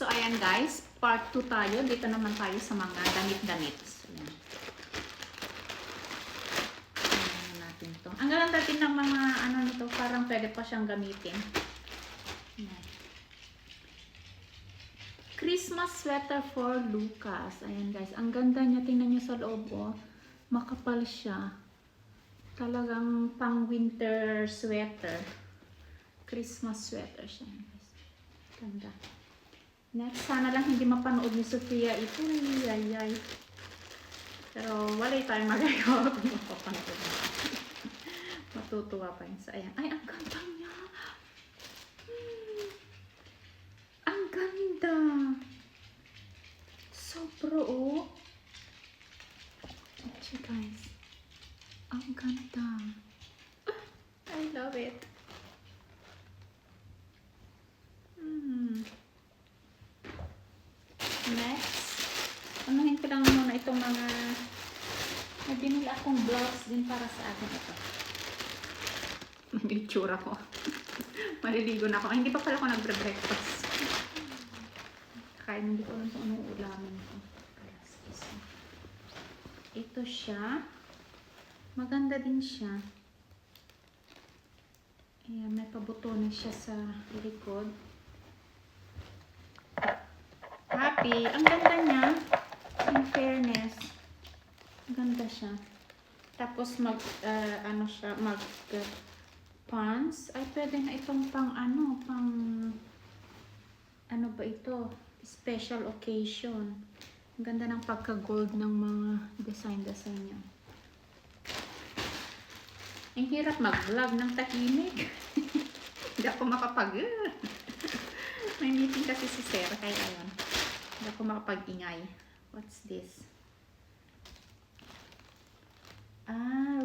So, ayan guys, part 2 tayo. Dito naman tayo sa mga damit-damit. So, ayan. Ayan natin to. Ang ganda din ng mga ano nito, parang pwede pa siyang gamitin. Ayan. Christmas sweater for Lucas. Ayan guys, ang ganda niya. Tingnan niyo sa loob, oh. Makapal siya. Talagang pang winter sweater. Christmas sweater siya, guys. Ganda. Next, sana lang hindi mapanood ni Sofia ito. Ay. Pero wala tayong magagawa kung mapapanood na. Matutuwa pa yun sa ayan. Ay, ang ganda niya. Ang ganda. Sobra, oh. Actually, guys. Ang ganda. I love it. Next, unahin ko lang muna itong mga may binili akong blouse din para sa akin ito. May itsura ko. Maliligo na ako. Ay, hindi pa pala ako nagbre-breakfast. Kaya hindi ko lang kung anong ulamin ko. Ito siya. Maganda din siya. Ayan, may pabutones siya sa likod. Happy. Ang ganda niya. In fairness. Ang ganda siya. Tapos ano siya, pants. Ay, pwede na itong pang ano ba ito? Special occasion. Ang ganda ng pagka-gold ng mga design niya. Ang hirap mag-vlog ng tahimik. Hindi ako makapag... May meeting kasi si Sir, kaya ayun. Hindi ako makapag-ingay. What's this?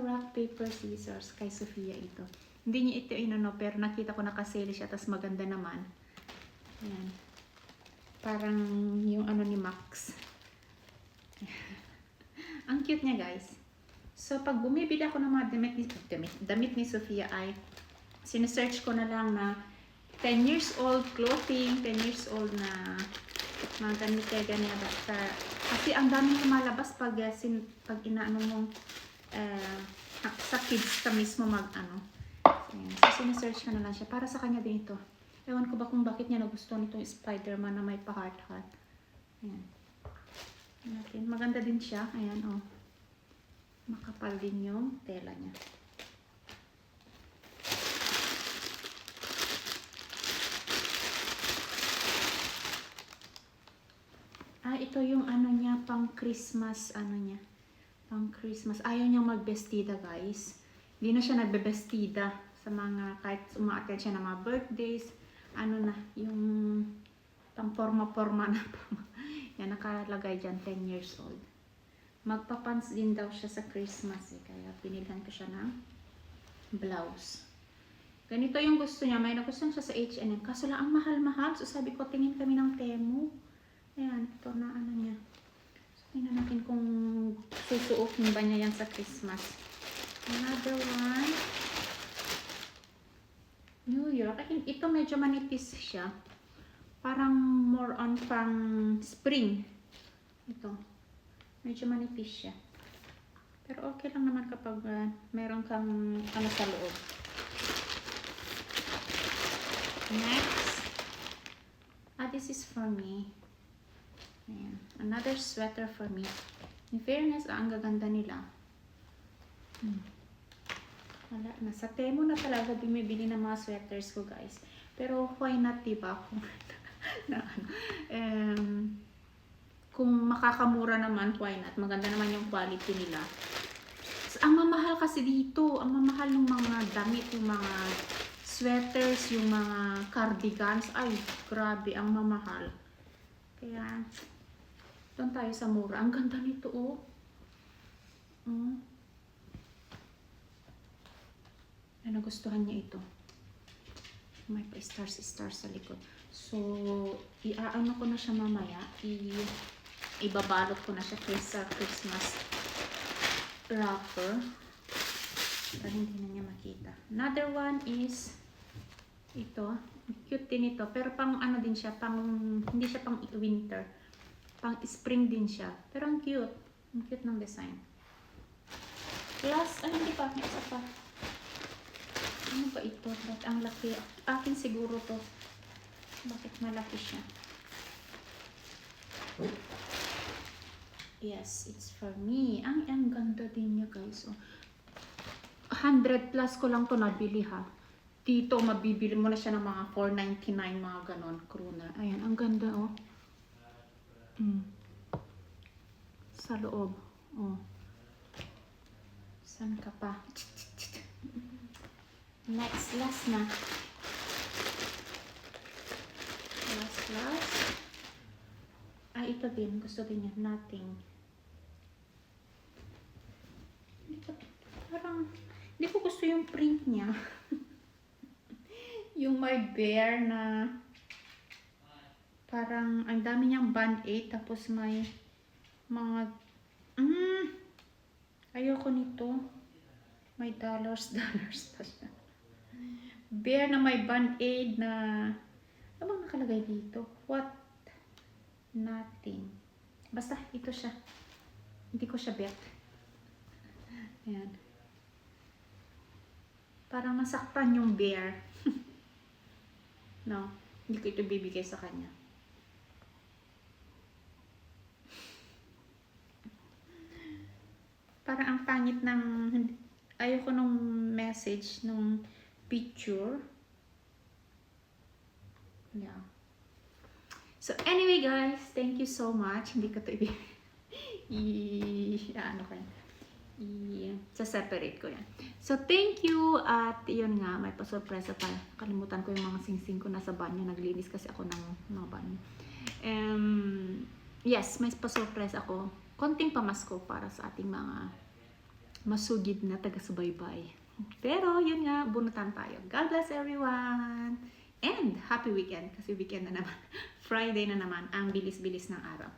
Rock, paper, scissors. Kay Sofia ito. Hindi niya ito inano, pero nakita ko nakasale siya, tas maganda naman. Ayan. Parang yung ano ni Max. Ang cute niya, guys. So, pag bumibili ako ng mga damit ni Sofia ay sinesearch ko na lang na 10 years old clothing, 10 years old na mga ganito. Kasi ang daming lumalabas pag inaano mong sa kids ka mismo mag-ano. So, sinesearch ko na lang siya. Para sa kanya din ito. Ewan ko ba kung bakit niya nagustuhan itong Spider-Man na may pa-heart-heart. Ayan. Maganda din siya. Ayan, oh. Makapal din yung tela niya. Ito yung ano niya, pang Christmas, pang Christmas. Ayaw niyang magbestida, guys. Hindi na siya nagbebestida sa mga, kahit umaattend siya ng mga birthdays, yung pang forma-forma na. Yan, nakalagay dyan, 10 years old. Magpapants din daw siya sa Christmas kaya pinilhan ko siya ng blouse. Ganito yung gusto niya. May nagustuhan siya sa H&M. Kaso lang ang mahal-mahal. So sabi ko, tingin kami ng Temu. Ayan, ito na niya. So tingnan natin kung susuotin ba niya yan sa Christmas. Another one. New York. Ito medyo manipis siya. Parang more on pang spring. Ito. Medyo manipis siya. Pero okay lang naman kapag meron kang ano sa loob. Next. This is for me. Ayan. Another sweater for me. In fairness, ang gaganda nila. Wala na. Sa Temu na talaga bumibili ng mga sweaters ko, guys. Pero why not, diba? Kung makakamura naman, why not? Maganda naman yung quality nila. Ang mamahal kasi dito, ang mamahal ng mga damit, yung mga sweaters, yung mga cardigans. Ay, grabe, ang mamahal. Kaya, doon tayo sa mura. Ang ganda nito, oh. Ay, nagustuhan niya ito. May pa-stars sa likod. So, iaano ko na siya mamaya. Ibabalot ko na siya sa Christmas wrapper para hindi na niya makita. Another one is Ito, cute din ito. Pero pang ano din siya, hindi siya pang winter. Pang spring din siya. Pero ang cute. Ang cute ng design. Plus, hindi pa. May isa pa. Ano ba ito? Ba't ang laki? Akin siguro to. Bakit malaki siya? Yes, it's for me. Ang ganda din niya, guys. Oh. 100 plus ko lang to nabili, ha. Dito, mabibili mo na siya ng mga 4.99, mga ganon, krona. Ayan, ang ganda, oh. Sa loob. Oh. Saan ka pa? Next, last na. Last. Ito din. Gusto din niya. Nothing. Parang, hindi ko gusto yung print niya. Yung may bear na parang ang dami niyang band-aid tapos may mga ayoko nito. May dollars pa siya. Bear na may band-aid na ano bang nakalagay dito? What? Nothing. Basta ito siya. Hindi ko siya bet. Ayan. Parang nasaktan yung bear. No, hindi ko ito bibigay sa kanya. Parang ang pangit ng ayoko nung message nung picture. Yeah. So anyway guys, thank you so much. Hindi ko ito sa-separate ko yan. So thank you at yun nga, may pa-surpresa pa. Kalimutan ko yung mga sing-sing ko nasa banyo. Naglinis kasi ako ng mga banyo. Yes, may pa-surpresa ako. Konting pamasko para sa ating mga masugid na taga-subaybay. Pero yun nga, bunutan tayo. God bless everyone! And happy weekend kasi weekend na naman. Friday na naman, ang bilis-bilis ng araw.